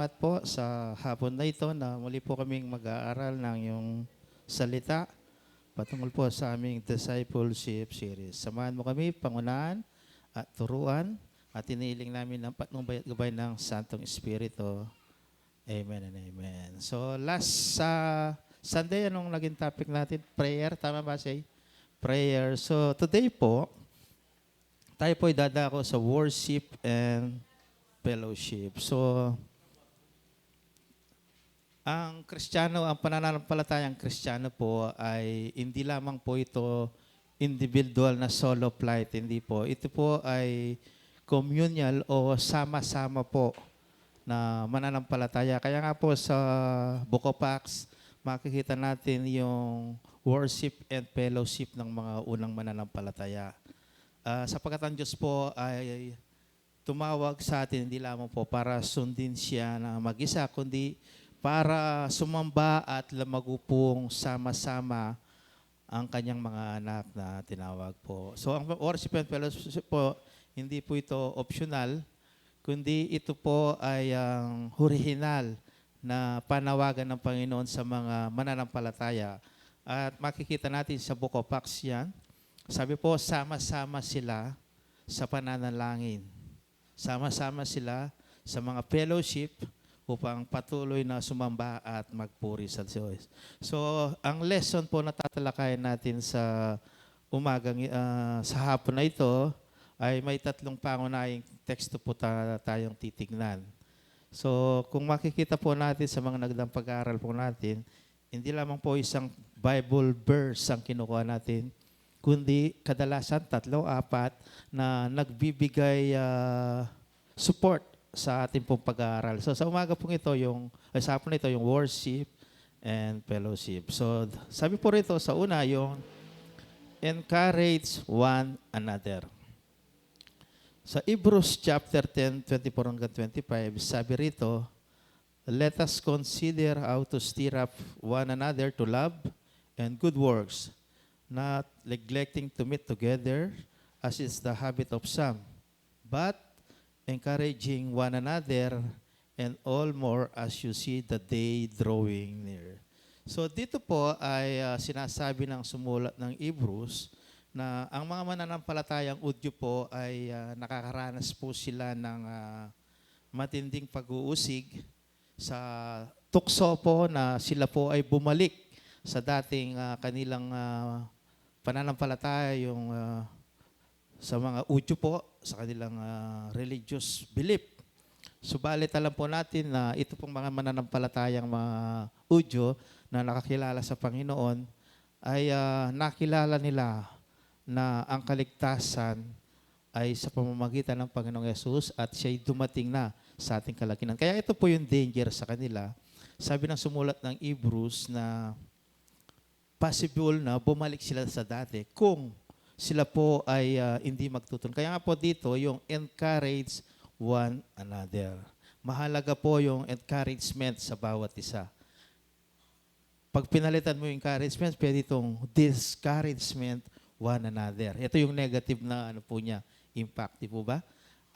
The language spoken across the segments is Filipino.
At po sa hapon na ito na muli po kaming mag-aaral ng yung salita patungkol po sa aming discipleship series. Samahan mo kami, pangunahan at turuan at iniiling namin ang patnubay at gabay ng Santong Espiritu. Amen and amen. So last Sunday, anong naging topic natin? Prayer, tama ba say? Prayer. So today po, tayo po dadako sa worship and fellowship. So ang Kristiyano, ang pananampalatayang Kristiyano po ay hindi lamang po ito individual na solo flight, hindi po. Ito po ay communal o sama-sama po na mananampalataya. Kaya nga po sa Book of Acts, makikita natin yung worship and fellowship ng mga unang mananampalataya. Sapagkat ang Diyos po ay tumawag sa atin hindi lamang po para sundin siya na mag-isa, kundi para sumamba at lumagupong sama-sama ang kanyang mga anak na tinawag po. So ang worship and fellowship po, hindi po ito optional, kundi ito po ay ang original na panawagan ng Panginoon sa mga mananampalataya. At makikita natin sa Book of Acts yan. Sabi po, sama-sama sila sa pananalangin. Sama-sama sila sa mga fellowship upang patuloy na sumamba at magpuri sa Diyos. So, ang lesson po na tatalakayin natin sa sa hapon na ito ay may tatlong pangunahing teksto po tayong titignan. So, kung makikita po natin sa mga nagdaang pag-aaral po natin, hindi lamang po isang Bible verse ang kinukuha natin, kundi kadalasan 3, 4 na nagbibigay support sa ating pong pag-aaral. So sa umaga pong ito, sa hapon na ito, yung worship and fellowship. So sabi po rito sa una, yung encourage one another. Sa Hebrews chapter 10, 24 hanggang 25, sabi rito, let us consider how to stir up one another to love and good works, not neglecting to meet together, as is the habit of some, but encouraging one another, and all more as you see the day drawing near. So dito po ay sinasabi ng sumulat ng Hebrews na ang mga mananampalatayang Udyo po ay nakakaranas po sila ng matinding pag-uusig sa tukso po na sila po ay bumalik sa dating kanilang pananampalataya, yung sa mga Udyo po, sa kanilang religious belief. Subalit alam po natin na ito pong mga mananampalatayang mga Udyo na nakakilala sa Panginoon ay nakilala nila na ang kaligtasan ay sa pamamagitan ng Panginoong Yesus at siya'y dumating na sa ating kalagitnaan. Kaya ito po yung danger sa kanila. Sabi ng sumulat ng Hebrews na possible na bumalik sila sa dati kung sila po ay hindi magtutulungan. Kaya nga po dito, yung encourage one another. Mahalaga po yung encouragement sa bawat isa. Pag pinalitan mo yung encouragement, pwede itong discouragement one another. Ito yung negative na po niya, impact, di po ba?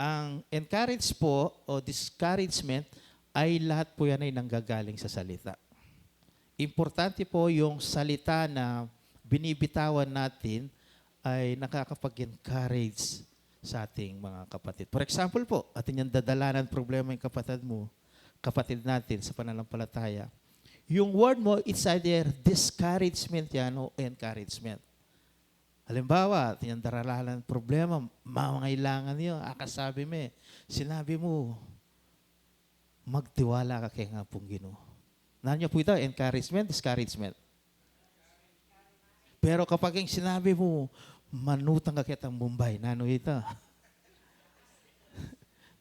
Ang encourage po o discouragement ay lahat po yan ay nanggagaling sa salita. Importante po yung salita na binibitawan natin ay nakakapag-encourage sa ating mga kapatid. For example po, atin yung dadalanan problema yung kapatid natin sa pananampalataya. Yung word mo, it's either discouragement yan o encouragement. Halimbawa, atin yung daralanan problema, mamangailangan nyo, akasabi mo sinabi mo, magtiwala ka kay nga pong Ginoo. Nanyo po ito, encouragement, discouragement. Pero kapag yung sinabi mo, manutang ka kitang Mumbai, nano ito?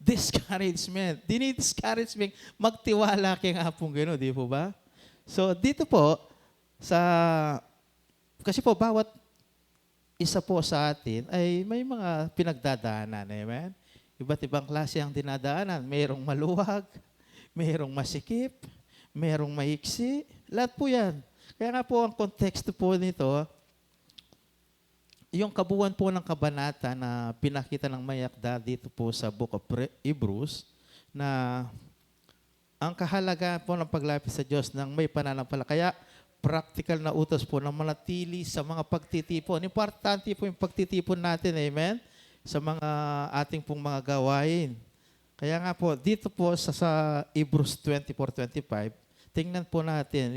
Discouragement. Discouragement. Magtiwala kay nga pong Ginoo, di po ba? So dito po, kasi po bawat isa po sa atin ay may mga pinagdadaanan. Amen? Iba't ibang klase ang dinadaanan. Mayroong maluwag, mayroong masikip, mayroong maiksi. Lahat po yan. Kaya nga po ang konteksto po nito, yung kabuuan po ng kabanata na pinakita ng Mayakda dito po sa Book of Hebrews, na ang kahalagahan po ng paglapit sa Diyos ng may pananampalataya, practical na utos po na manatili sa mga pagtitipon. Importante po yung pagtitipon natin, amen? Sa mga ating pong mga gawain. Kaya nga po, dito po sa Hebrews 24:25, tingnan po natin,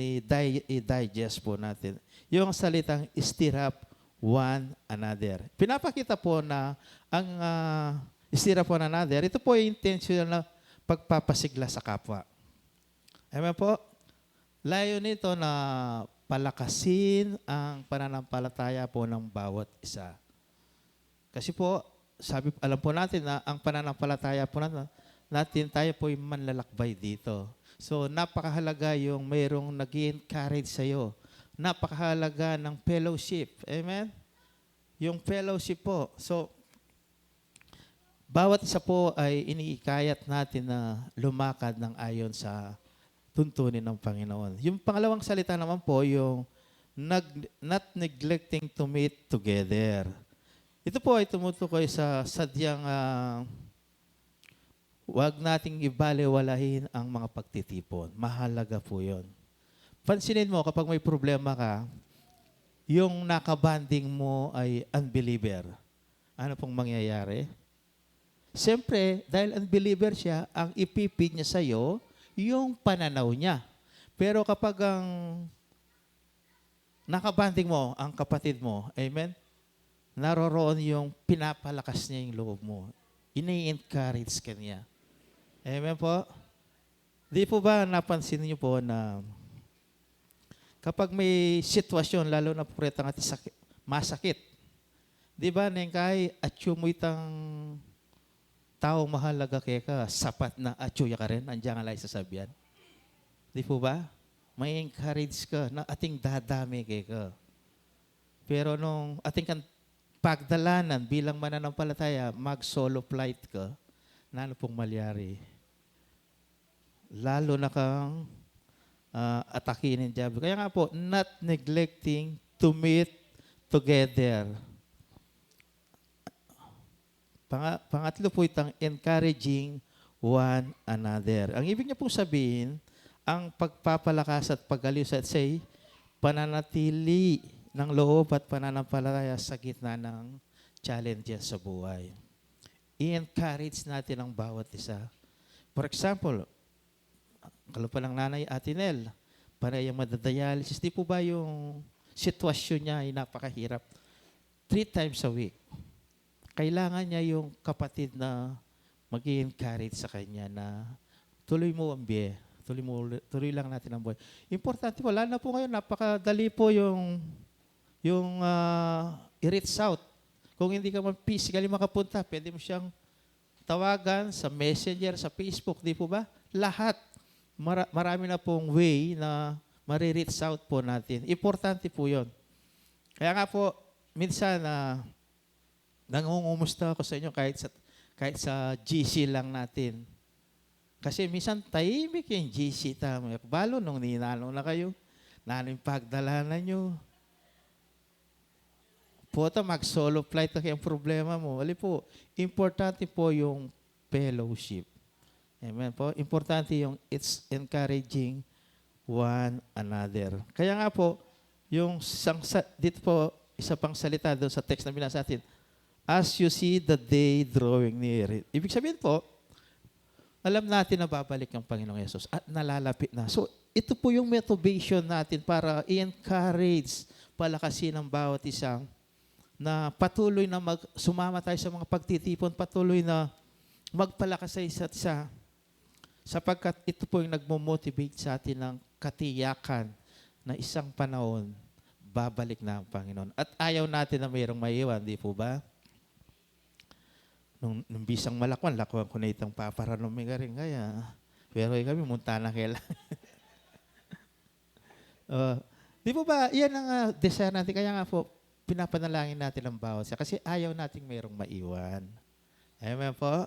i-digest po natin, yung salitang stir up one another. Pinapakita po na ang stir up one another, ito po yung intentional na pagpapasigla sa kapwa. Amen po? Layo nito na palakasin ang pananampalataya po ng bawat isa. Kasi po, alam po natin na ang pananampalataya po natin tayo po yung manlalakbay dito. So, napakahalaga yung mayroong nag-encourage sa'yo. Napakahalaga ng fellowship. Amen? Yung fellowship po. So, bawat isa po ay iniikayat natin na lumakad ng ayon sa tuntunin ng Panginoon. Yung pangalawang salita naman po, yung not neglecting to meet together. Ito po ay tumutukoy sa sadyang huwag nating ibaliwalahin ang mga pagtitipon. Mahalaga po yun. Pansinin mo, kapag may problema ka, yung nakabanding mo ay unbeliever. Ano pong mangyayari? Siyempre, dahil unbeliever siya, ang ipipid niya sa'yo, yung pananaw niya. Pero kapag ang nakabanding mo, ang kapatid mo, amen? Naroroon yung pinapalakas niya yung loob mo. Ini-encourage ka niya. Amen po? Di po ba napansin niyo po na kapag may sitwasyon, lalo na po rin ang masakit, di ba, Nengkay, atyo mo itang tao mahalaga kaya ka, sapat na atyoya ka rin, andiyan nga lang sasabihan. Di po ba? May encourage ka na ating dadami kaya ka. Pero nung ating pagdalanan bilang mananampalataya, mag-solo flight ka, na ano pong malyari? Lalo na kang atakin ng diablo. Kaya nga po, not neglecting to meet together. Pangatlo po itang encouraging one another. Ang ibig niya pong sabihin, ang pagpapalakas at paggaliw sa pananatili ng loob at pananampalataya sa gitna ng challenges sa buhay. I-encourage natin ang bawat isa. For example, kalupa ng nanay Atinel, para yung madadialysis, di po ba yung sitwasyon niya ay napakahirap? 3 times a week. Kailangan niya yung kapatid na mag-i-encourage sa kanya na tuloy mo ang biye. Tuloy lang natin ang buhay. Importante po, lalo na po ngayon, napakadali po yung i-reach out. Kung hindi ka man physically makapunta, pwede mo siyang tawagan sa Messenger, sa Facebook, di po ba? Lahat. Marami na pong way na ma-reach out po natin. Importante po yun. Kaya nga po, minsan nangungumusta ako sa inyo kahit sa GC lang natin. Kasi minsan tahimik yung GC. Balo nung ninano na kayo. Nano yung pagdalanan nyo. Puta, mag-solo flight na kayong problema mo. Wali po, importante po yung fellowship. Amen po. Importante yung it's encouraging one another. Kaya nga po, yung dito po, isa pang salita doon sa text na binasa natin, as you see the day drawing near. Ibig sabihin po, alam natin na babalik ang Panginoong Yesus at nalalapit na. So, ito po yung motivation natin para i-encourage, palakasin ang bawat isang na patuloy na sumama tayo sa mga pagtitipon, patuloy na magpalakas sa isa't isa. Sapagkat ito po yung nagmo-motivate sa atin ng katiyakan na isang panahon, babalik na ang Panginoon. At ayaw natin na mayroong maiwan, di po ba? Nung bisang malakwan ko na itong paparanumi ka rin kaya. Pero kami, munta na kailangan. Di po ba, yan ang desire natin. Kaya nga po, pinapanalangin natin ang bawat isa. Kasi ayaw nating mayroong maiwan. Amen po?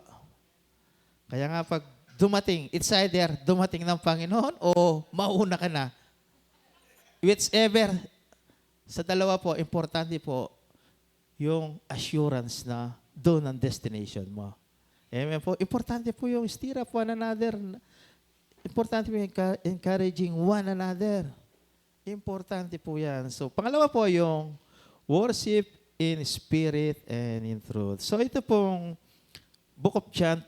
Kaya nga pag dumating, it's either dumating ng Panginoon o mauna ka na. Whichever, sa dalawa po, importante po yung assurance na doon ang destination mo. Amen po. Importante po yung stir up one another. importante po yung encouraging one another. Importante po yan. So, pangalawa po yung worship in spirit and in truth. So, ito pong Book of John,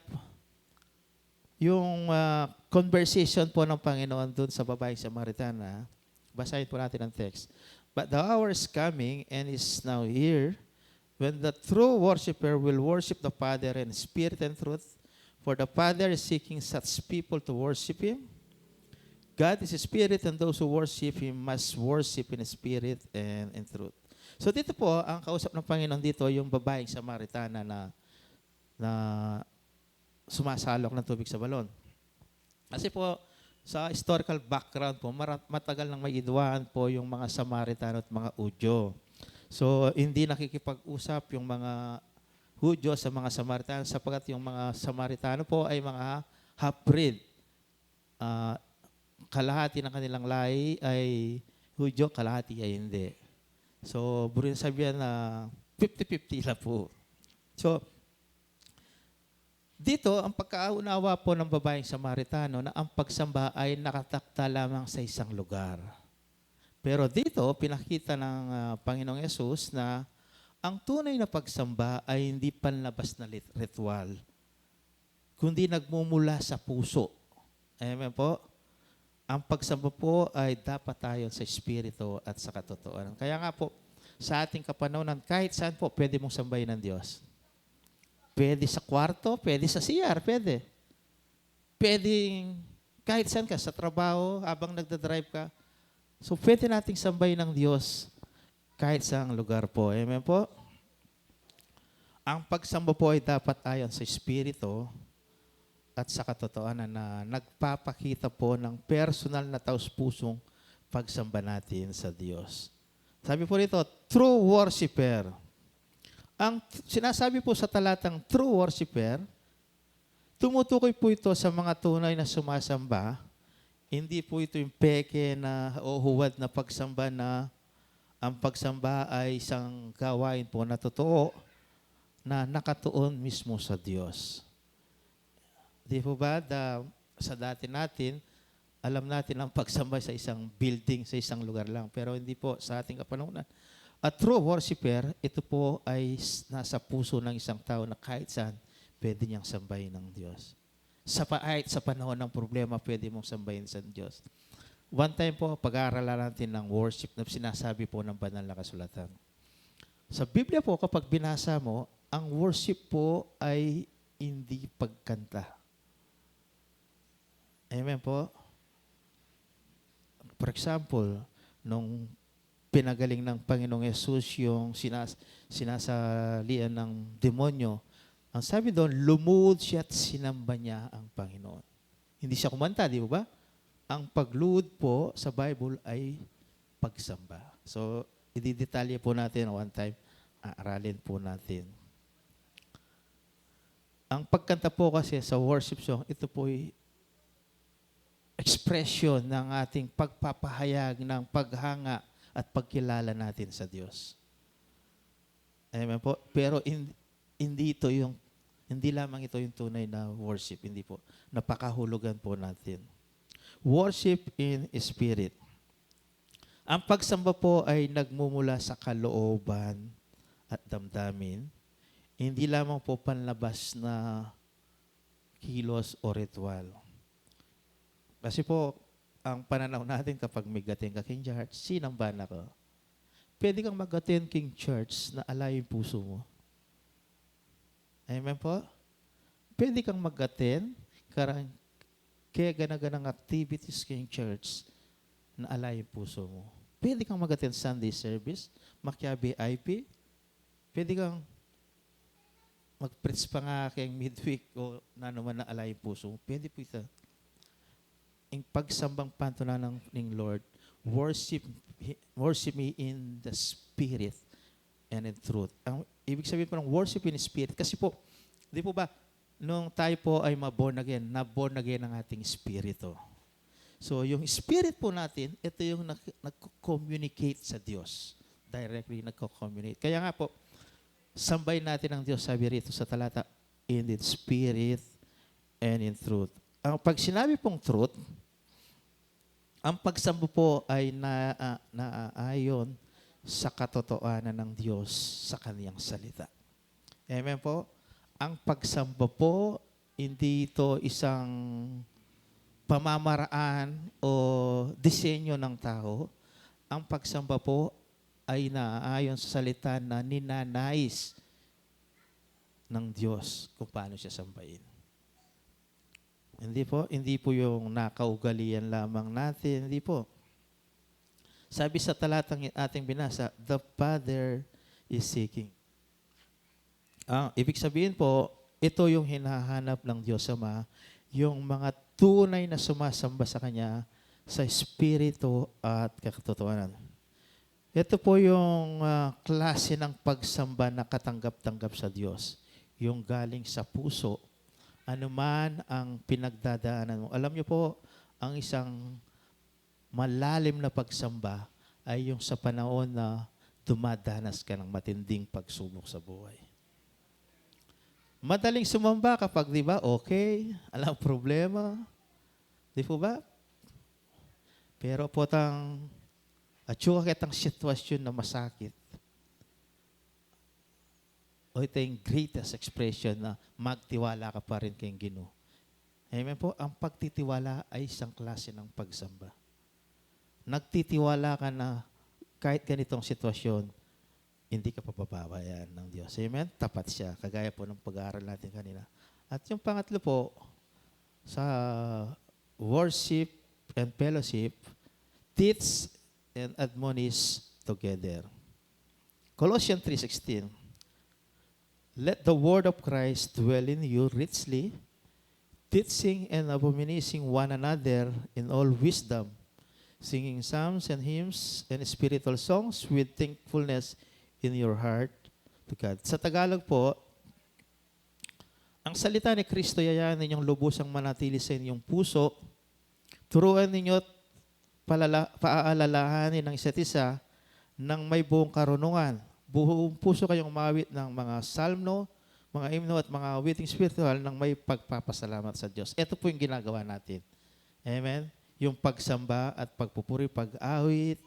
yung conversation po ng Panginoon dun sa babaeng Samaritana. Basahin po natin ang text. But the hour is coming and is now here when the true worshiper will worship the Father in spirit and truth. For the Father is seeking such people to worship Him. God is a spirit and those who worship Him must worship in spirit and in truth. So dito po, ang kausap ng Panginoon dito, yung babaeng Samaritana na sumasalok ng tubig sa balon. Kasi po, sa historical background po, matagal nang may idwaan po yung mga Samaritano at mga Udyo. So, hindi nakikipag-usap yung mga Hudyo sa mga Samaritano sapagkat yung mga Samaritano po ay mga half-breed. Kalahati ng kanilang lahi ay Hudyo, kalahati ay hindi. So, burin sabihan na 50-50 lang po. So, dito, ang pagkaunawa po ng babaeng Samaritano na ang pagsamba ay nakatakda lamang sa isang lugar. Pero dito, pinakita ng Panginoong Yesus na ang tunay na pagsamba ay hindi panlabas na ritual, kundi nagmumula sa puso. Amen po? Ang pagsamba po ay dapat tayo sa Espiritu at sa katotohanan. Kaya nga po, sa ating kapanahonan, kahit saan po, pwede mong sambahin ng Diyos. Pwede sa kwarto, pwede sa CR, pwede. Pwede kahit saan ka, sa trabaho, habang nagdadrive ka. So, pwede nating sambahin ng Diyos kahit saang lugar po. Amen po? Ang pagsamba po ay dapat ayon sa Espiritu at sa katotohanan na nagpapakita po ng personal na taus-pusong pagsamba natin sa Diyos. Sabi po rito, true worshiper. Ang sinasabi po sa talatang true worshiper, tumutukoy po ito sa mga tunay na sumasamba. Hindi po ito yung peke na o huwad na pagsamba na ang pagsamba ay isang gawain po na totoo na nakatuon mismo sa Diyos. Di po ba, sa dati natin, alam natin ang pagsamba sa isang building, sa isang lugar lang. Pero hindi po sa ating kapanahunan. A true worshiper, ito po ay nasa puso ng isang tao na kahit saan, pwede niyang sambahin ng Diyos. Kahit sa panahon ng problema, pwede mong sambahin sa Diyos. One time po, pag-aaralan natin ng worship na sinasabi po ng banal na kasulatan. Sa Biblia po, kapag binasa mo, ang worship po ay hindi pagkanta. Amen po? For example, nung pinagaling ng Panginoong Yesus yung sinasalian ng demonyo, ang sabi doon, lumuhod siya at sinamba niya ang Panginoon. Hindi siya kumanta, di ba? Ang pagluhod po sa Bible ay pagsamba. So, ididetalye po natin one time, aaralin po natin. Ang pagkanta po kasi sa worship song, ito po ay expression ng ating pagpapahayag ng paghanga at pagkilala natin sa Diyos. Amen po. Pero hindi lamang ito yung tunay na worship, hindi po. Napakahulugan po natin. Worship in spirit. Ang pagsamba po ay nagmumula sa kalooban at damdamin. Hindi lamang po panlabas na kilos o ritual. Kasi po, ang pananaw natin kapag may gating ka King Church, sinambahan ako. Pwede kang mag-attend King Church na alay yung puso mo. Amen po? Pwede kang mag-attend kaya ganaganang activities King Church na alay yung puso mo. Pwede kang mag-attend Sunday service, makiya VIP. Pwede kang mag-preach pa nga kayong midweek o na naman na alay yung puso mo. Pwede po ito. Ang pagsambang pantunan ng Lord, worship me in the spirit and in truth. Ang ibig sabihin po ng worship in spirit, kasi po, di po ba, nung tayo po ay ma-born again, na-born again ang ating spirito. So, yung spirit po natin, ito yung nag-communicate sa Diyos. Directly nag-communicate. Kaya nga po, sambay natin ang Diyos, sabi rito sa talata, in the spirit and in truth. ang pag sinabi pong truth, ang pagsamba po ay naaayon sa katotohanan ng Diyos sa kaniyang salita. Amen po? Ang pagsamba po, hindi ito isang pamamaraan o disenyo ng tao. Ang pagsamba po ay naaayon sa salita na ninanais ng Diyos kung paano siya sambahin. Hindi po yung nakaugalian lamang natin, hindi po. Sabi sa talatang ating binasa, the Father is seeking. Ibig sabihin po, ito yung hinahanap ng Diyos Ama, yung mga tunay na sumasamba sa Kanya sa Espiritu at katotohanan. Ito po yung klase ng pagsamba na katanggap-tanggap sa Diyos. Yung galing sa puso, anuman ang pinagdadaanan mo. Alam niyo po, ang isang malalim na pagsamba ay yung sa panahon na dumadanas ka ng matinding pagsubok sa buhay. Madaling sumamba kapag, di ba, okay, alam problema. Di po ba? Pero po atsuka kitang sitwasyon na masakit. O ito yung greatest expression na magtiwala ka pa rin kay Ginoo. Amen po, ang pagtitiwala ay isang klase ng pagsamba. Nagtitiwala ka na kahit ganitong sitwasyon, hindi ka papababayaan ng Diyos. Amen? Tapat siya, kagaya po ng pag-aaral natin kanina. At yung pangatlo po, sa worship and fellowship, teach and admonish together. Colossians 3:16. Let the word of Christ dwell in you richly, teaching and admonishing one another in all wisdom, singing psalms and hymns and spiritual songs with thankfulness in your heart to God. Sa Tagalog po, ang salita ni Kristo, yayain ninyong lubusang manatili sa inyong puso, turuan ninyo at paaalalahanin ng isa't isa ng may buong karunungan. Buong puso kayong umawit ng mga salmo, mga himno at mga awiting spiritual ng may pagpapasalamat sa Diyos. Ito po yung ginagawa natin. Amen? Yung pagsamba at pagpupuri, pag-awit,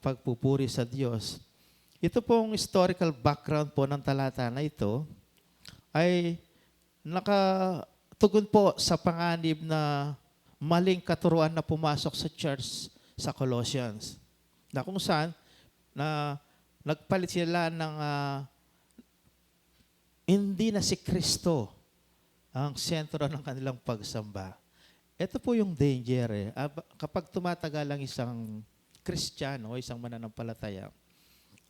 pagpupuri sa Diyos. Ito pong historical background po ng talata na ito ay nakatugon po sa panganib na maling katuruan na pumasok sa church sa Colossians. Na kung saan, na nagpalit sila ng hindi na si Kristo ang sentro ng kanilang pagsamba. Ito po yung danger eh. Kapag tumatagal ang isang Kristiyano, isang mananampalataya,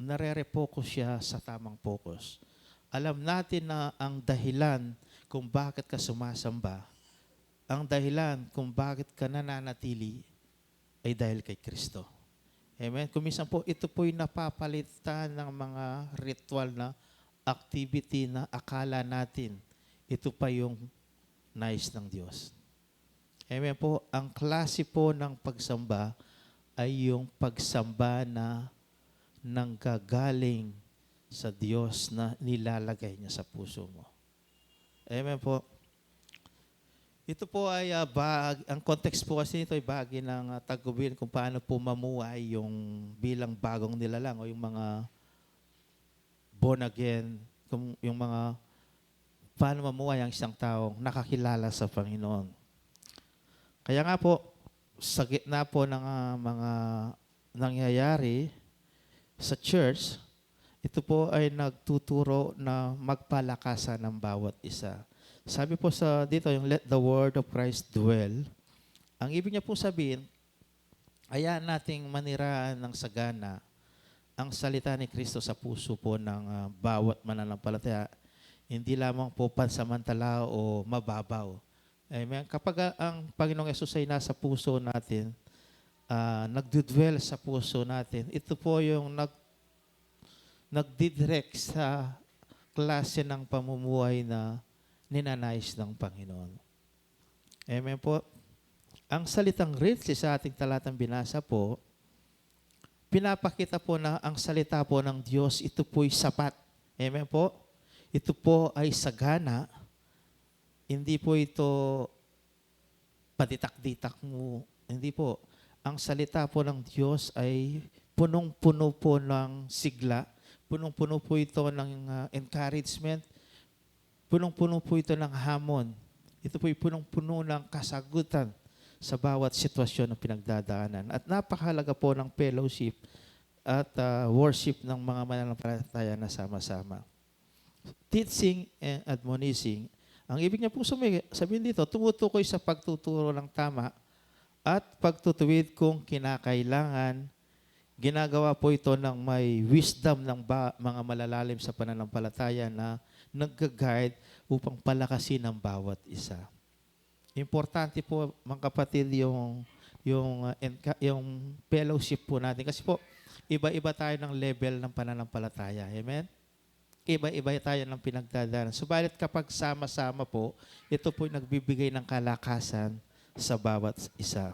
nare-refocus siya sa tamang focus. Alam natin na ang dahilan kung bakit ka sumasamba, ang dahilan kung bakit ka nananatili ay dahil kay Kristo. Amen? Kuminsan po, ito po'y napapalitan ng mga ritual na activity na akala natin ito pa yung nais ng Diyos. Amen po, ang klase po ng pagsamba ay yung pagsamba na nanggagaling sa Diyos na nilalagay niya sa puso mo. Amen po. Ito po ay ang context po kasi ito ay bahagi ng tagubin kung paano po mamuhay yung bilang bagong nilalang o yung mga born again, yung mga paano mamuhay ang isang taong nakakilala sa Panginoon. Kaya nga po, sa gitna po ng mga nangyayari sa church, ito po ay nagtuturo na magpalakasan ng bawat isa. Sabi po dito yung let the word of Christ dwell. Ang ibig niya po sabihin, hayaan nating maniraan ng sagana ang salita ni Kristo sa puso po ng bawat mananampalataya. Hindi lamang po pansamantala o mababaw. Amen. Kapag ang Panginoong Yesus ay nasa puso natin, nagdudwell sa puso natin, ito po yung nagdidirect sa klase ng pamumuhay na ninanais ng Panginoon. Amen po. Ang salitang richly sa ating talatang binasa po, pinapakita po na ang salita po ng Diyos, ito po'y sapat. Amen po. Ito po ay sagana. Hindi po ito paditak-ditak mo. Hindi po. Ang salita po ng Diyos ay punong-puno po ng sigla, punong-puno po ito ng encouragement, punong-puno po ito ng hamon. Ito po ay punong-puno ng kasagutan sa bawat sitwasyon na pinagdadaanan. At napakahalaga po ng fellowship at worship ng mga mananampalataya na sama-sama. Teaching and admonishing. Ang ibig niya po sabihin dito, tumutukoy sa pagtuturo ng tama at pagtutuwid kung kinakailangan. Ginagawa po ito ng may wisdom ng mga malalalim sa pananampalataya na nag-guide upang palakasin ang bawat isa. Importante po, mga kapatid, yung fellowship po natin. Kasi po, iba-iba tayo ng level ng pananampalataya. Amen? Iba-iba tayo ng pinagdadaanan. Subalit kapag sama-sama po, ito po yung nagbibigay ng kalakasan sa bawat isa.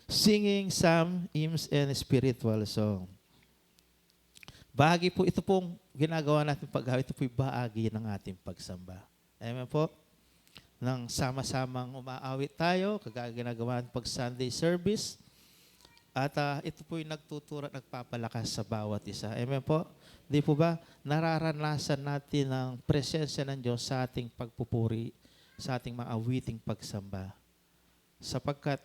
Singing some hymns and spiritual song. Bahagi po, ito pong ginagawa natin pag ito po yung bahagi ng ating pagsamba. Amen po? Nang sama-samang umaawit tayo, kagaya ginagawa natin pag Sunday service, at ito po yung nagtuturo at nagpapalakas sa bawat isa. Amen po? Di po ba? Nararanasan natin ang presensya ng Diyos sa ating pagpupuri, sa ating mga awiting pagsamba. Sapagkat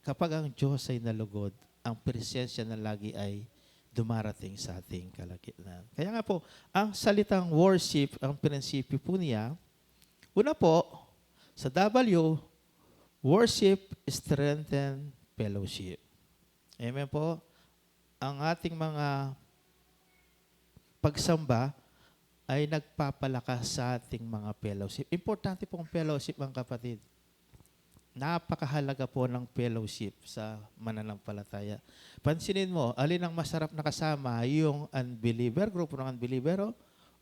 kapag ang Diyos ay nalugod, ang presensya na lagi ay dumarating sa ating kalagitnaan. Kaya nga po, ang salitang worship, ang prinsipyo po niya, una po, sa W, worship, strengthen, fellowship. Amen po. Ang ating mga pagsamba ay nagpapalakas sa ating mga fellowship. Importante pong fellowship, mga kapatid. Napakahalaga po ng fellowship sa mananampalataya. Pansinin mo, alin ang masarap na kasama, yung unbeliever, grupo ng unbeliever,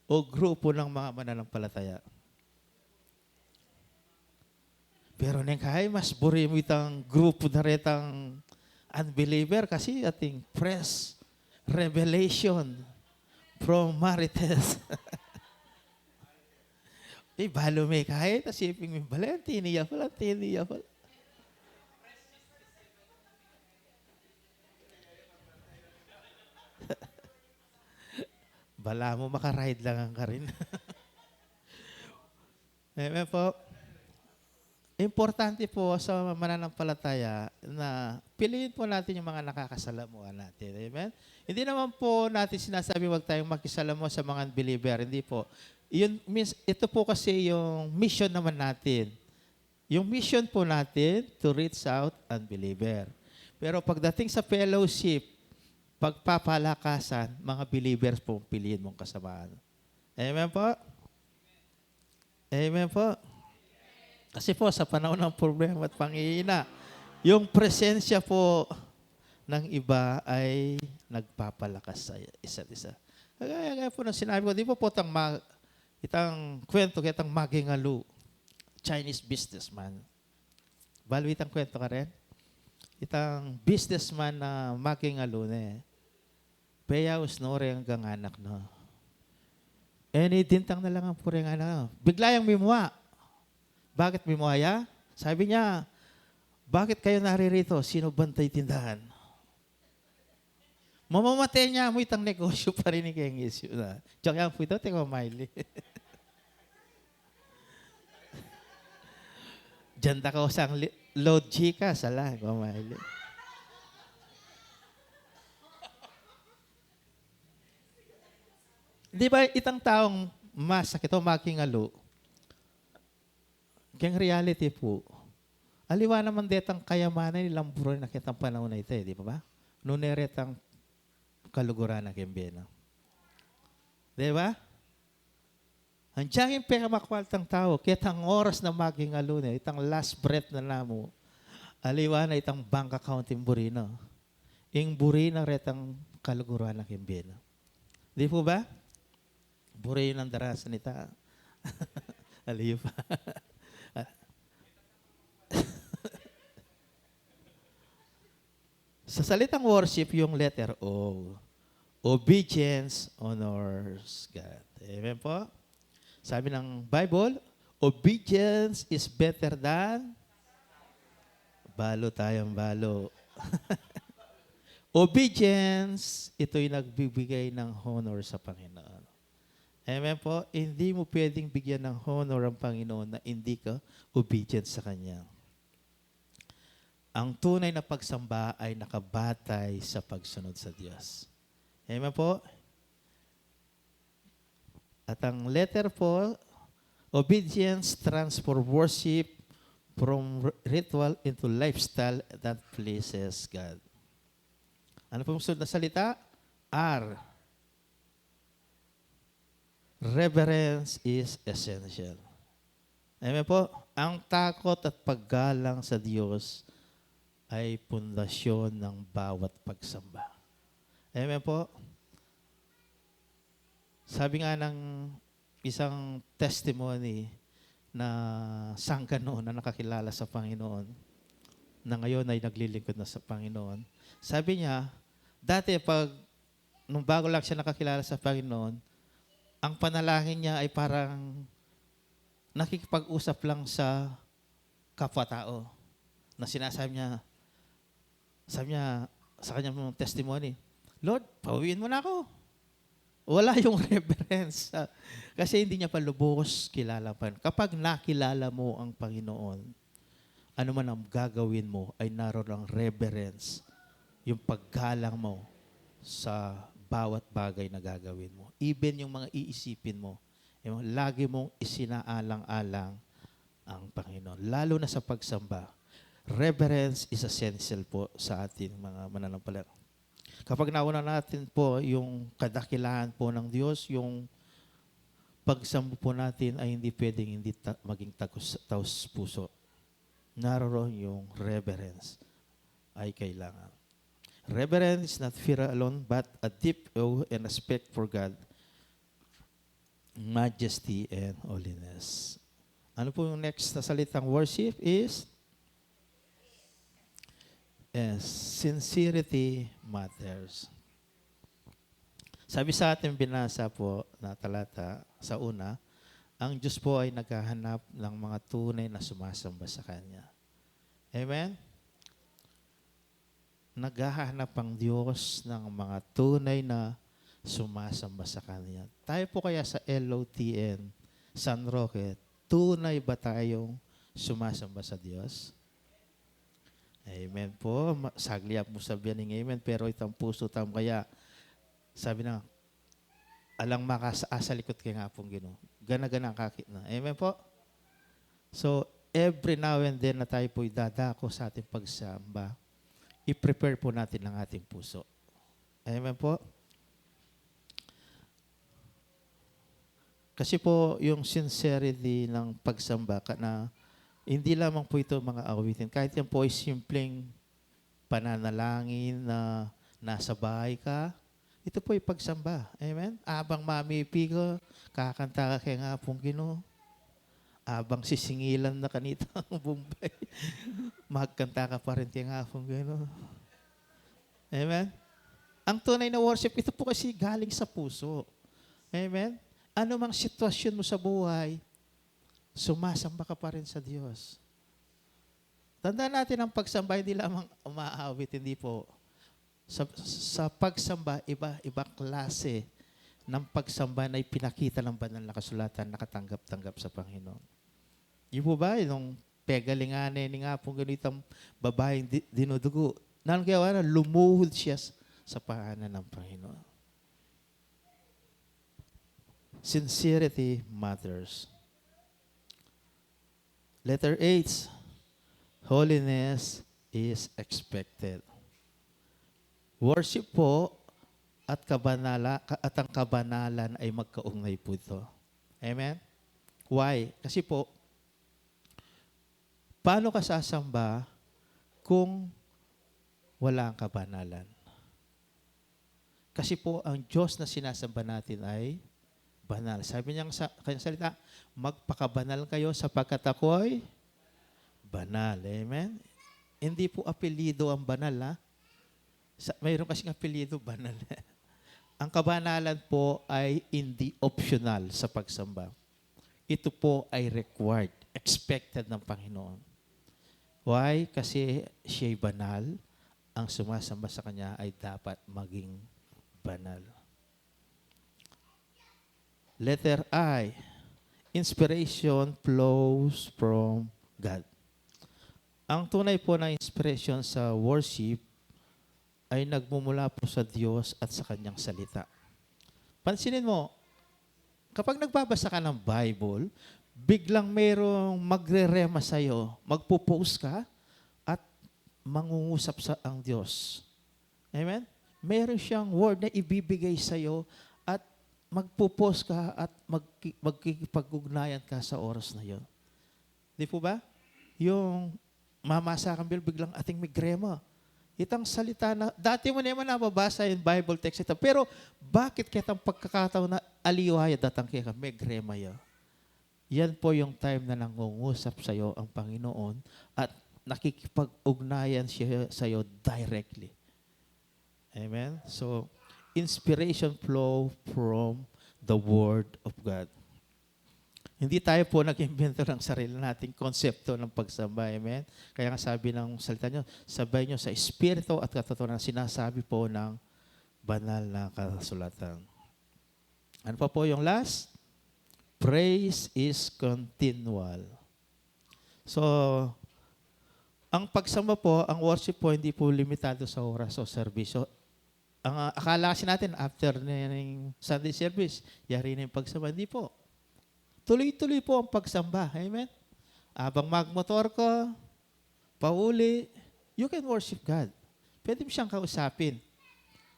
o grupo ng mga mananampalataya? Pero neng kahit mas buri mo itang grupo na retang unbeliever kasi ating fresh revelation from Marites. Balo may kahit, asiping may bala, tiniya pala. Bala mo, makaride lang ang ka rin. Amen po. Importante po sa mananampalataya na piliin po natin yung mga nakakasalamuhan natin. Amen? Hindi naman po natin sinasabi huwag tayong makisalamuha sa mga unbeliever. Hindi po. Ito po kasi yung mission naman natin. Yung mission po natin to reach out unbeliever. Pero pagdating sa fellowship, pagpapalakasan, mga believers po piliin mong kasamaan. Amen po? Amen po? Kasi po, sa panahon ng problema at pangihina, yung presensya po ng iba ay nagpapalakas sa isa't isa. Kaya po ng sinabi ko, di po po itang kwento, itang Magingalu, Chinese businessman. Balo itang kwento ka rin? Itang businessman na Magingalu na Peyaw snore hanggang anak no. Dintang na lang ang puring anak. Bigla yung mimuha. Bakit mimuhaya? Sabi niya, bakit kayo naririto? Sino bantay tindahan? Mamamatay niya mo itang negosyo pa rin ni Kengis yun na. Diyak yan po ito, teko Miley. Diyan ka usang load chika, sala, ko Miley. Di ba itang taong masakit o makingalo, kaya reality po, aliwa naman detang kayamanan nilang buroy na kitang panahon na ito di ba? Nuneretang kaluguran na kembena. Di ba? Andiyan yung pekamakwaltang tao, kitang oras na maging alune, itang last breath na namo, aliwa na itang bank account yung burino. Yung burina retang kaluguran na kembena. Di po ba? Buri ng darasan nita. Aliw pa. Sa salitang worship, yung letter O. Obedience honors God. Amen po? Sabi ng Bible, Obedience is better than balo tayong balo. Obedience, ito'y nagbibigay ng honor sa Panginoon. Amen po? Hindi mo pwedeng bigyan ng honor ang Panginoon na hindi ka obedient sa Kanya. Ang tunay na pagsamba ay nakabatay sa pagsunod sa Diyos. Amen po? At ang letter po, obedience transform worship from ritual into lifestyle that pleases God. Ano po ang sunod na salita? R. Reverence is essential. Amen po? Ang takot at paggalang sa Diyos ay pundasyon ng bawat pagsamba. Amen po? Sabi nga ng isang testimony na sangka noon na nakakilala sa Panginoon, na ngayon ay naglilingkod na sa Panginoon. Sabi niya, dati nung bago lang siya nakakilala sa Panginoon, ang panalangin niya ay parang nakikipag-usap lang sa kapwa-tao. Na sinasabi niya, sabi niya sa kanyang testimony, Lord, pauwiin mo na ako. Wala yung reverence. Kasi hindi niya pa lubos kilala pa. Kapag nakilala mo ang Panginoon, ano man ang gagawin mo ay naroon ang reverence, yung paggalang mo sa bawat bagay na gagawin mo. Even yung mga iisipin mo, lagi mong isinaalang-alang ang Panginoon. Lalo na sa pagsamba. Reverence is essential po sa ating mga mananampalataya. Kapag nauna natin po yung kadakilahan po ng Diyos, yung pagsamba po natin ay hindi pwedeng hindi maging taos puso. Naroon yung reverence ay kailangan. Reverence is not fear alone, but a deep awe and respect for God, majesty and holiness. Ano po yung next na salitang worship is? Yes, sincerity matters. Sabi sa ating binasa po na talata sa una, ang Diyos po ay naghahanap ng mga tunay na sumasamba sa Kanya. Amen? Naghahanap ang Diyos ng mga tunay na sumasamba sa Kanya. Tayo po kaya sa LOTN, San Roque, tunay ba tayong sumasamba sa Diyos? Amen po. Sagli mo sabihan ng amen, pero itang puso tam kaya sabi na, alang makasa likod kay nga pong Ginoo. Gana-gana ang kakit na. Amen po? So, every now and then na tayo po'y dadako sa ating pagsamba, i-prepare po natin ang ating puso. Amen po? Kasi po, yung sincerity ng pagsamba na hindi lamang po ito mga awitin. Kahit yan po ay simpleng pananalangin na nasa bahay ka, ito po ay pagsamba. Amen? Abang mamipi ko, kakanta ka kaya nga pong Ginoo. Abang sisingilan na kanita ang Bombay, magkanta ka pa rin kaya nga pong Ginoo. Amen? Ang tunay na worship, ito po kasi galing sa puso. Amen? Ano mang sitwasyon mo sa buhay, sumasamba ka pa rin sa Diyos. Tandaan natin ang pagsamba, hindi lamang umaawit, hindi po. Sa pagsamba, iba klase ng pagsamba na ipinakita ng banal na kasulatan, nakatanggap-tanggap sa Panginoon. Yung po ba, yung pegalinganin ni nga pong ganitang babaeng dinudugo, nang kaya lumuhod siya sa paanan ng Panginoon. Sincerity matters. Letter H, holiness is expected. Worship po at ang kabanalan ay magkaugnay po ito. Amen? Why? Kasi po, paano ka sasamba kung wala ang kabanalan? Kasi po, ang Diyos na sinasamba natin ay banal. Sabi niya sa kanyang salita, magpakabanal kayo sapagkat ako'y banal. Amen? Hindi po apelido ang banal, ha? Mayroon kasing apelido, banal. Ang kabanalan po ay hindi optional sa pagsamba. ito po ay required, expected ng Panginoon. Why? Kasi siya'y banal. Ang sumasamba sa Kanya ay dapat maging banal. Letter I, inspiration flows from God. Ang tunay po na inspiration sa worship ay nagmumula po sa Diyos at sa Kanyang salita. Pansinin mo, kapag nagbabasa ka ng Bible, biglang mayroong magre-rema sa'yo, magpo-post ka, at mangungusap sa ang Diyos. Amen? Meron siyang word na ibibigay sa'yo at magpo-post ka at magkikipag-ugnayan ka sa oras na yon. Di po ba? Yung mamasa kang biglang ating migrema. Itang salita na, dati mo naman nababasa yung Bible text ito, pero bakit kitang pagkakataon na aliwaya datang kaya ka, migrema yun? Yan po yung time na nangungusap sa'yo ang Panginoon at nakikipag-ugnayan siya sa'yo directly. Amen? So, inspiration flow from the Word of God. Hindi tayo po nag-invento ng sarili nating konsepto ng pagsamba. Amen? Kaya nga sabi ng salita nyo, sabay nyo sa Espiritu at katotohanan, sinasabi po ng banal na kasulatan. Ano pa po yung last? Praise is continual. So, ang pagsamba po, ang worship po, hindi po limitado sa oras o serbisyo. Ang akala kasi natin, after ng Sunday service, yari na yung pagsamba. Hindi po. Tuloy-tuloy po ang pagsamba. Amen? Abang magmotor ko, pauli, you can worship God. Pwede mo siyang kausapin.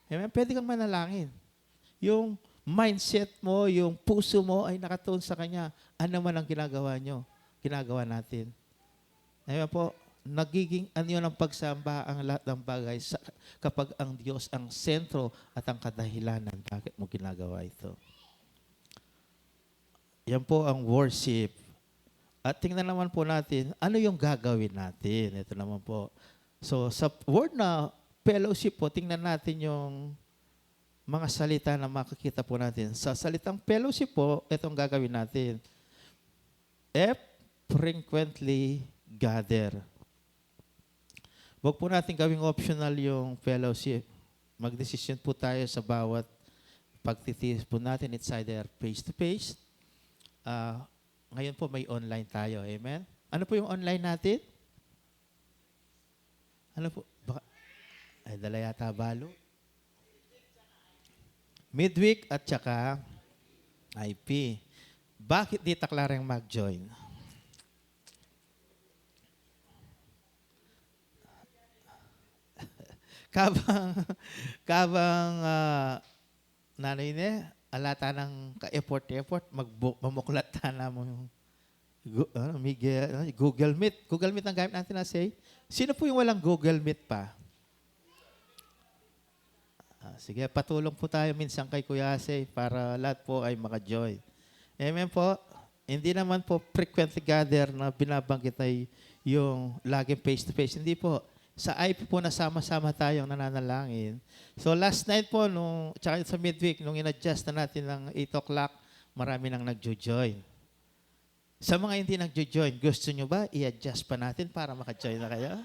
Amen? Pwede kang manalangin. Yung mindset mo, yung puso mo ay nakatuon sa Kanya. Ano man ang ginagawa nyo, ginagawa natin. Amen po? Nagiging ano ang pagsamba ang lahat ng bagay kapag ang Diyos ang sentro at ang kadahilanan bakit mo ginagawa ito. Yan po ang worship. At tingnan naman po natin, ano yung gagawin natin? Ito naman po. So, sa word na fellowship po, tingnan natin yung mga salita na makikita po natin. Sa salitang fellowship po, itong gagawin natin. F, frequently gather. Huwag po natin gawing optional yung fellowship. Magdesisyon po tayo sa bawat pagtitiis po natin. It's either face-to-face. Ngayon po may online tayo. Amen? Ano po yung online natin? Ano po? Ay, dala yata balo. Midweek at saka IP. Bakit di taklarang mag-join? kabang nanay niya, alata ng ka-effort, mamuklat na mo yung Google Meet. Google Meet ang gamit natin na say. Sino po yung walang Google Meet pa? Sige, patulong po tayo minsan kay Kuya Asay para lahat po ay maka-join. Amen po. Hindi naman po frequently gather na binabanggit ay yung laging face-to-face. Hindi po. Sa IP po nasama-sama tayong nananalangin. So last night po, tsaka sa midweek, nung in-adjust na natin ng 8 o'clock, marami nang nagjo-join. Sa mga hindi nagjo-join, gusto nyo ba i-adjust pa natin para maka-join na kayo?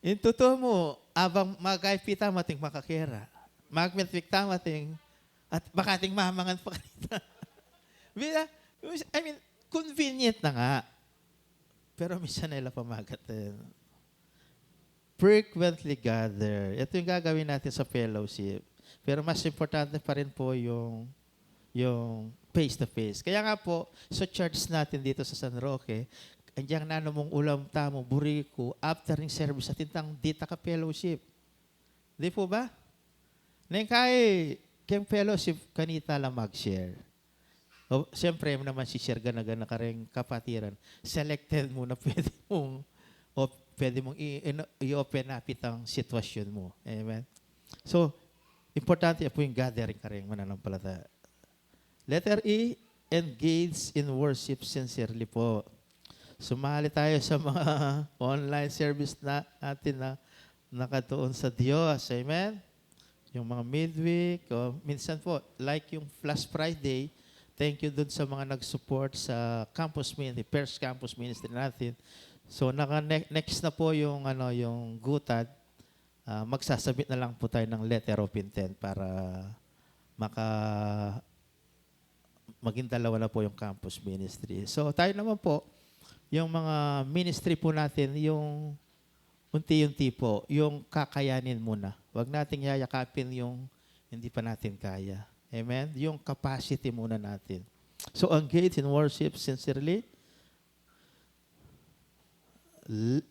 In totoo mo, abang mag-IP tamating makakera. Mag-midweek tamating at bakating mamangan pa kanita. I mean, convenient na nga. Pero minsan nila pamagatin. Frequently gather. Ito yung gagawin natin sa fellowship. Pero mas importante pa rin po yung face-to-face. Kaya nga po, sa church natin dito sa San Roque, andiyan na mong ulam tamo, buriko, after ng service at tintang dita ka fellowship. Di po ba? Nang kay fellowship, kanita lang mag-share. O, siyempre naman si share gana-gana ka rin kapatiran. Selected mo na pwede mong i-open up itang sitwasyon mo. Amen? So, importante po yung gathering ka rin mananampalataya. Letter E, engage in worship sincerely po. Sumali tayo sa mga online service natin na nakatuon sa Diyos. Amen? Yung mga midweek, o minsan po, like yung Flash Friday, thank you dun sa mga nag-support sa campus ministry, First Campus Ministry natin. So, next na po yung, yung GUTAD, magsasabit na lang po tayo ng letter of intent para maka maging dalawa na po yung campus ministry. So, tayo naman po, yung mga ministry po natin, yung unti-unti po, yung kakayanin muna. Huwag nating yayakapin yung hindi pa natin kaya. Amen? Yung capacity muna natin. So, engage in worship sincerely.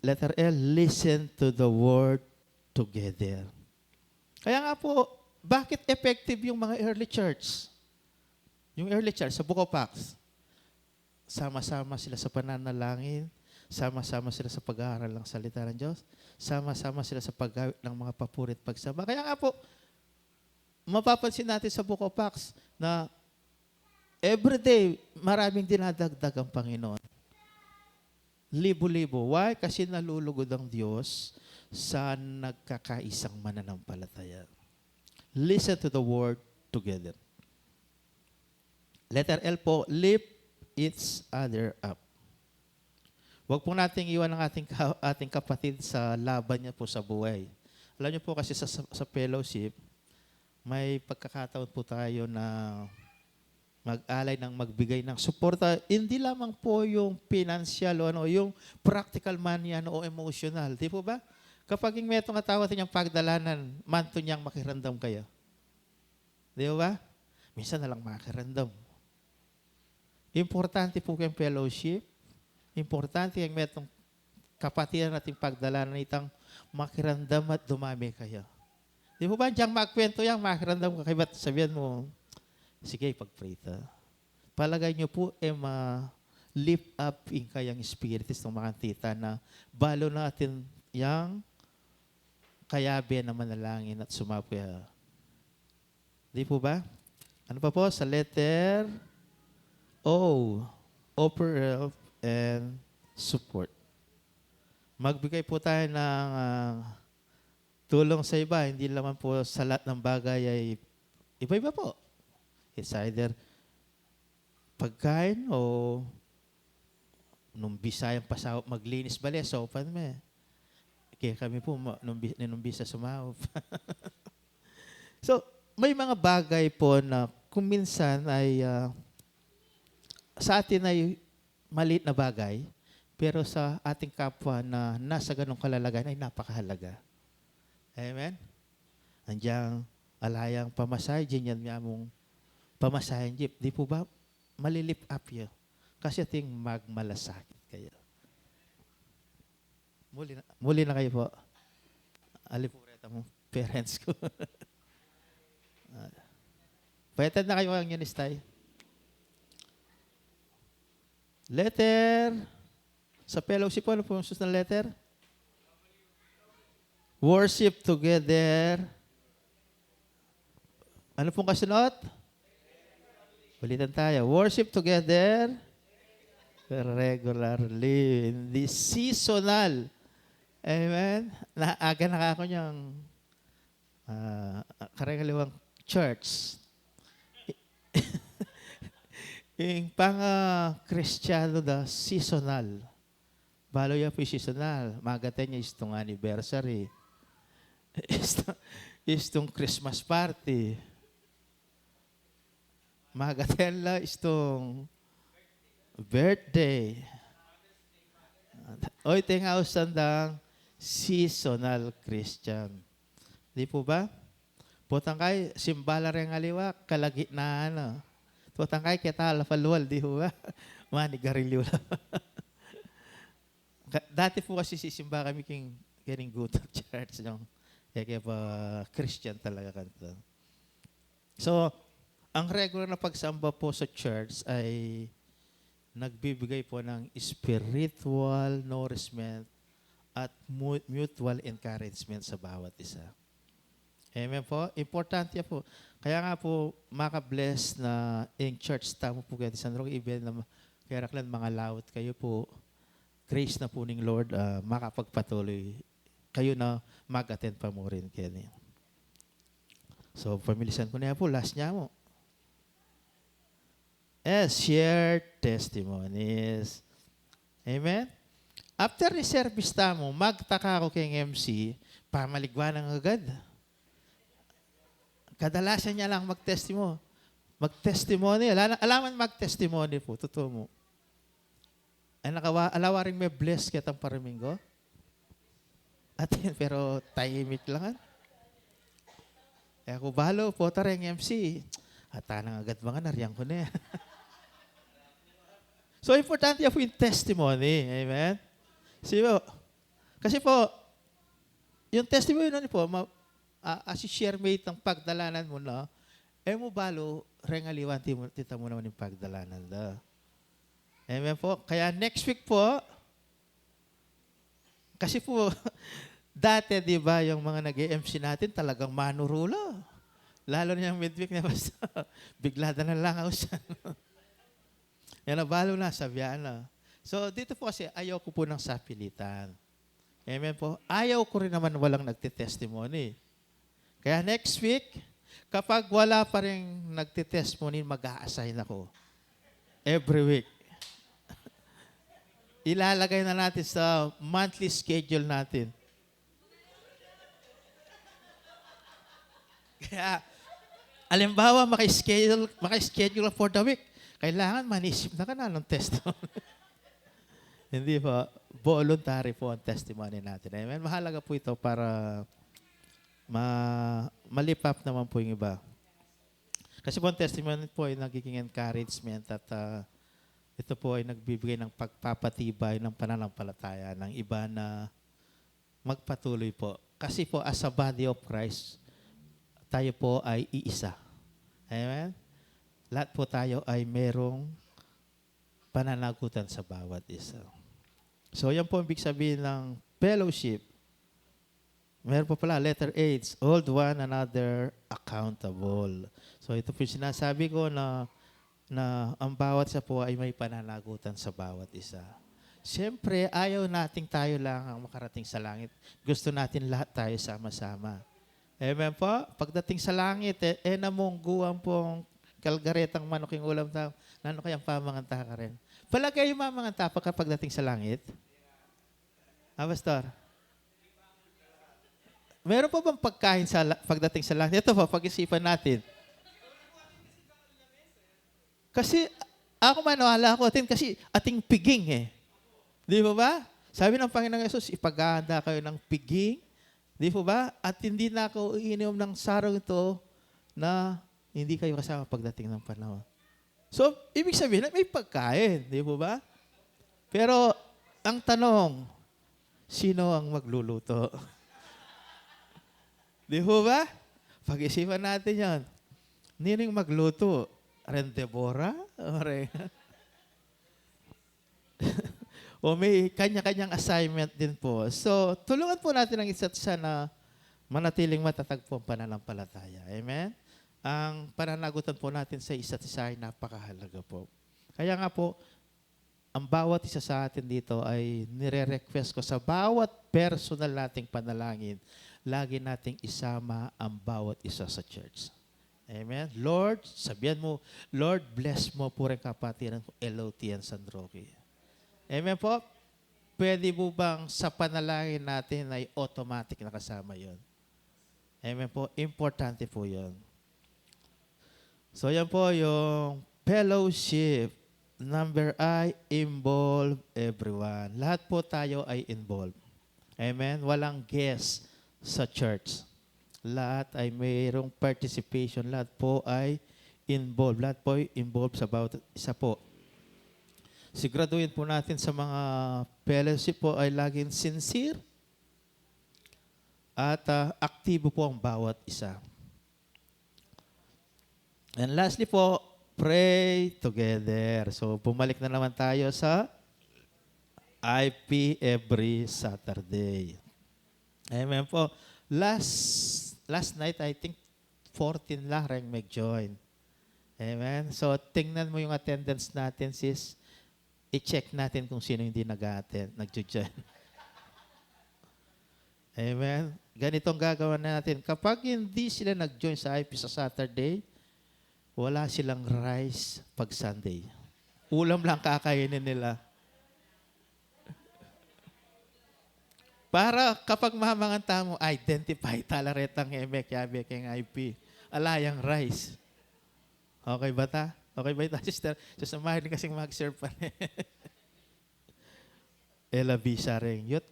Letter L, listen to the word together. Kaya nga po, bakit effective yung mga early church? Yung early church sa Book of Acts, sama-sama sila sa pananalangin, sama-sama sila sa pag-aaral ng salita ng Diyos, sama-sama sila sa paggawit ng mga papuri at pagsamba. Kaya nga po, mapapansin natin sa Book of Acts na everyday, maraming dinadagdag ang Panginoon. Libo-libo. Why? Kasi nalulugod ang Diyos sa nagkakaisang mananampalataya. Listen to the word together. Letter L po, lift each other up. Huwag po nating iwan ang ating kapatid sa laban niya po sa buhay. Alam niyo po kasi sa fellowship, may pagkakataon po tayo na mag-alay ng magbigay ng suporta. Hindi lamang po yung financial o yung practical man yan o emotional. Di po ba? Kapag yung metong atawat niyang pagdalanan, manto niyang makiramdam kayo. Di ba? Minsan na lang makiramdam. Importante po yung fellowship. Importante yung metong kapatiran natin pagdalanan itang makiramdam at dumami kayo. Di po ba? Diyang magkwento yan, makiramdam ka kayo. Ba't sabihan mo, sige, pag-pray ta. Palagay niyo po, lift up in kayang spiritus ng mga tita na balo natin yang kayabe na manalangin at sumapya. Di po ba? Ano pa po? Sa letter O, offer help and support. Magbigay po tayo ng tulong sa iba. Hindi naman po sa lahat ng bagay ay iba-iba po. It's either pagkain o nung Bisayang pasahop maglinis bali, sopan me. Kaya kami po nung Bisa sumahop. So, may mga bagay po na kung minsan ay sa atin ay maliit na bagay, pero sa ating kapwa na nasa ganong kalalagayan ay napakahalaga. Amen? Andiyan, alayang pamasahe, dyan yan mong pamasahin jeep. Di po ba malilip up yun? Kasi ating magmalasakit kayo. Muli na kayo po. Alipureta mo, parents ko. Pwede na kayo ang Unistay. Letter. Sa fellowship po, ano po yung susunod na letter? Worship together. Ano pong kasunod? Ulitan tayo. Worship together. Regularly. Hindi seasonal. Amen? Naaga na ako niyang karagaliwang church. Yung pang-Kristiyano da seasonal. Balo yan po seasonal. Magatan niya itong anniversary. Itong Christmas party. Magatan la itong birthday. Oy, tingaw sandang seasonal Christian. Di po ba? Putang kay, simbala rin aliwa, kalagitnaan. Putang kay, kita alafalwal, di po ba? Manigarilyo lang. Dati po kasi sisimba kami kining good church. Kaya pa Christian talaga kanto. So, ang regular na pagsamba po sa church ay nagbibigay po ng spiritual nourishment at mutual encouragement sa bawat isa. Amen po. Importante po. Kaya nga po, maka-bless na in church tamo po kayo. San Roque event na kaya raklan mga laot kayo po. Grace na po ng Lord, makapagpatuloy kayo na mag-attend pa mo rin kayo. So, pamilisan ko na po, last niya mo. Share testimonies. Amen? After ni service mo, magtaka ako kay MC, pamaligwanang agad. Kadalasan niya lang mag-testimony. Mag-testimony. Alaman mag-testimony po. Totoo mo. Ay alawa rin may bless kitang paramingo. At pero tahimik lang. Ako balo po tareng MC. At tanang agad mga nariyang ko na. So, importante po yung testimony. Amen? Kasi po, yung testimony nun po, as share mate ng pagdalanan mo na, mo balo, rengaliwan, tita mo naman yung pagdalanan da. Amen po. Kaya next week po, kasi po, dati, di ba, yung mga nag-MC natin talagang manurulo. Lalo na yung midweek na basta, bigla na lang ako siya. Yan na, balo na, sabihan na. So, dito po kasi, ayaw ko po ng sapilitan. Amen po. Ayaw ko rin naman walang nagtitestimony. Kaya next week, kapag wala pa rin nagtitestimony, mag-a-assign ako. Every week. Ilalagay na natin sa monthly schedule natin. Kaya, alimbawa, maki-schedule for the week. Kailangan manisip na ka na ng testimony. Hindi po. Voluntary po ang testimony natin. Amen. Mahalaga po ito para malipap naman po yung iba. Kasi po ang testimony po ay nagiging encouragement at ito po ay nagbibigay ng pagpapatibay ng pananampalataya ng iba na magpatuloy po. Kasi po as a body of Christ, tayo po ay iisa. Amen? Lahat po tayo ay merong pananagutan sa bawat isa. So yan po ang ibig sabihin ng fellowship. Meron pa pala, letter H, hold one another accountable. So ito po yung sinasabi ko na ang bawat isa po ay may pananagutan sa bawat isa. Siyempre, ayaw nating tayo lang ang makarating sa langit. Gusto natin lahat tayo sama-sama. Amen po? Pagdating sa langit, namungguan pong kalgaretang manok yung ulam tao. Nano kayang pamanganta ka rin? Palagay yung mamanganta pagdating sa langit? Pastor? Meron pa bang pagkain pagdating sa langit? Ito po, pag-isipan natin. Kasi, ako maniwala ako kasi ating piging eh. Di ba ba? Sabi ng Panginoong Yesus, ipagahanda kayo ng piging. Di ba ba? At hindi na ako iinom ng sarong ito na hindi kayo kasama pagdating ng panahon. So, ibig sabihin, may pagkain. Di ba? Pero, ang tanong, sino ang magluluto? Di ba? Pag-isipan natin yan. Nino yung magluto? Ren Deborah? O may kanya-kanyang assignment din po. So, tulungan po natin ang isa't isa na manatiling matatag po ang pananampalataya. Amen? Ang pananagutan po natin sa isa't isa ay napakahalaga po. Kaya nga po, ang bawat isa sa atin dito ay nire-request ko sa bawat personal nating panalangin, lagi nating isama ang bawat isa sa church. Amen? Lord, sabihan mo, Lord, bless mo po rin kapatiran ko, LOT and San Roque. Amen po? Pwede po bang sa panalangin natin ay automatic na kasama yon? Amen po? Importante po yon. So yan po yung fellowship. Number I, involve everyone. Lahat po tayo ay involved. Amen? Walang guest sa church. Lahat ay mayroong participation. Lahat po ay involved. Lahat po ay involved sa bawat isa po. Siguraduhin po natin sa mga fellowship po ay laging sincere at aktibo po ang bawat isa. And lastly po, pray together. So, bumalik na naman tayo sa IP every Saturday. Amen po. Last night, I think 14 lang rin mag-join. Amen? So, tingnan mo yung attendance natin, sis. I-check natin kung sino hindi nag-attend, nag-join. Amen. Ganitong gagawin natin. Kapag hindi sila nag-join sa IP sa Saturday, wala silang rice pag Sunday. Ulam lang kakainin nila. Para kapag mamanganta mo, identify talaretang emek, yabek, yung IP. Alayang rice. Okay ba ta? Okay ba ita, sister? Sasamahin kasing mag-serve pa rin. Ela Bisa rin. Yut.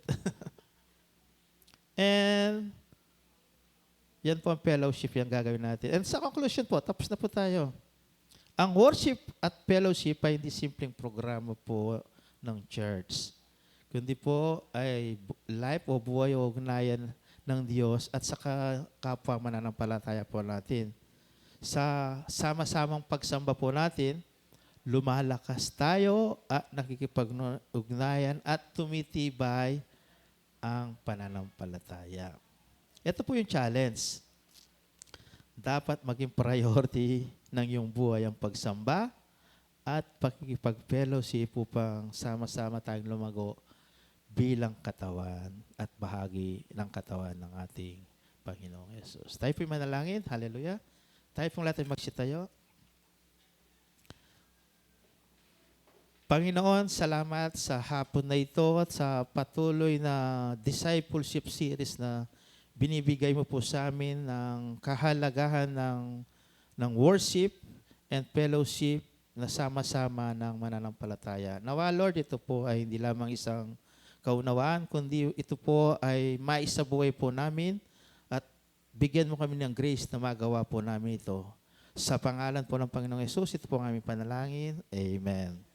And yan po ang fellowship yung gagawin natin. And sa conclusion po, tapos na po tayo. Ang worship at fellowship ay hindi simpleng programa po ng church. Kundi po ay life o buhay o ugnayan ng Diyos at saka kapwa mananampalataya po natin. Sa sama-samang pagsamba po natin, lumalakas tayo at nakikipag-ugnayan at tumitibay ang pananampalataya. Ito po yung challenge. Dapat maging priority ng iyong buhay ang pagsamba at pakikipag-fellowship upang sama-sama tayong lumago bilang katawan at bahagi ng katawan ng ating Panginoong Yesus. Tayo po'y manalangin. Hallelujah. Tayo pong lahat ay magsitayo. Panginoon, salamat sa hapon na ito at sa patuloy na discipleship series na binibigay mo po sa amin ng kahalagahan ng worship and fellowship na sama-sama ng mananampalataya. Nawa, Lord, ito po ay hindi lamang isang kaunawaan, kundi ito po ay maisabuhay po namin at bigyan mo kami ng grace na magawa po namin ito. Sa pangalan po ng Panginoong Yesus, ito po ang aming panalangin. Amen.